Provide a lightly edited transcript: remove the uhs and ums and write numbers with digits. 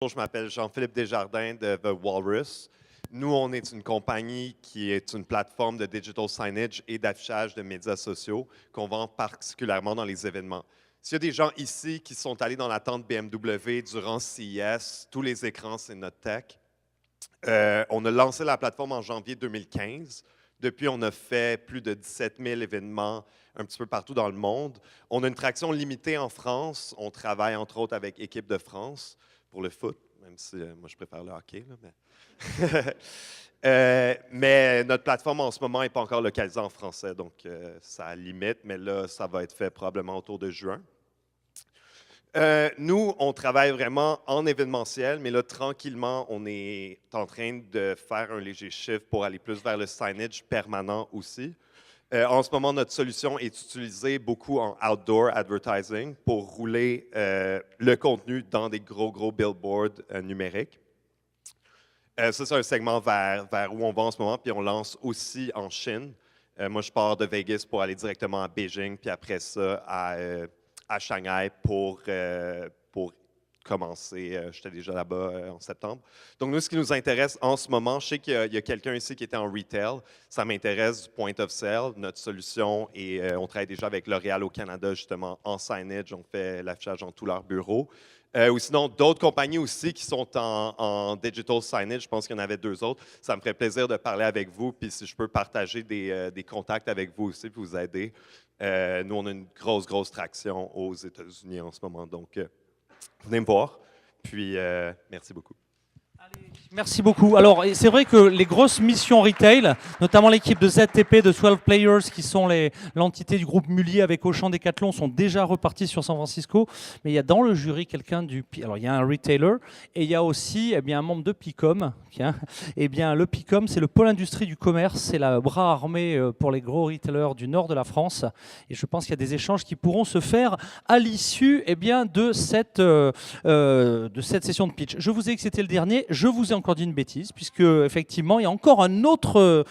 Je m'appelle Jean-Philippe Desjardins de The Walrus. Nous, on est une compagnie qui est une plateforme de digital signage et d'affichage de médias sociaux qu'on vend particulièrement dans les événements. S'il y a des gens ici qui sont allés dans la tente BMW durant CES, tous les écrans, c'est notre tech. On a lancé la plateforme en janvier 2015. Depuis, on a fait plus de 17 000 événements un petit peu partout dans le monde. On a une traction limitée en France. On travaille entre autres avec Équipe de France pour le foot, même si moi je préfère le hockey. Là, mais notre plateforme en ce moment n'est pas encore localisée en français, donc ça limite, mais là, ça va être fait probablement autour de juin. Nous, on travaille vraiment en événementiel, mais là, tranquillement, on est en train de faire un léger shift pour aller plus vers le signage permanent aussi. En ce moment, notre solution est utilisée beaucoup en outdoor advertising pour rouler le contenu dans des gros billboards numériques. Ça, c'est un segment vers où on va en ce moment, puis on lance aussi en Chine. Moi, je pars de Vegas pour aller directement à Beijing, puis après ça, à Shanghai pour commencer. J'étais déjà là-bas en septembre. Donc, nous, ce qui nous intéresse en ce moment, je sais qu'il y a quelqu'un ici qui était en retail. Ça m'intéresse du point of sale, notre solution, et on travaille déjà avec L'Oréal au Canada, justement, en signage. On fait l'affichage dans tous leurs bureaux. Ou sinon, d'autres compagnies aussi qui sont en digital signage. Je pense qu'il y en avait 2 autres. Ça me ferait plaisir de parler avec vous, puis si je peux partager des contacts avec vous aussi, puis vous aider. Nous, on a une grosse traction aux États-Unis en ce moment, donc venez me voir. Puis, merci beaucoup. Allez, merci beaucoup. Alors, c'est vrai que les grosses missions retail, notamment l'équipe de ZTP, de 12 Players, qui sont l'entité du groupe Mullier avec Auchan Decathlon, sont déjà repartis sur San Francisco. Mais il y a dans le jury quelqu'un du... Alors, il y a un retailer et il y a aussi un membre de Picom. Le Picom, c'est le pôle industrie du commerce. C'est la bras armé pour les gros retailers du nord de la France. Et je pense qu'il y a des échanges qui pourront se faire à l'issue de cette session de pitch. Je vous ai dit que c'était le dernier. Je vous ai encore dit une bêtise, puisque effectivement, il y a encore un autre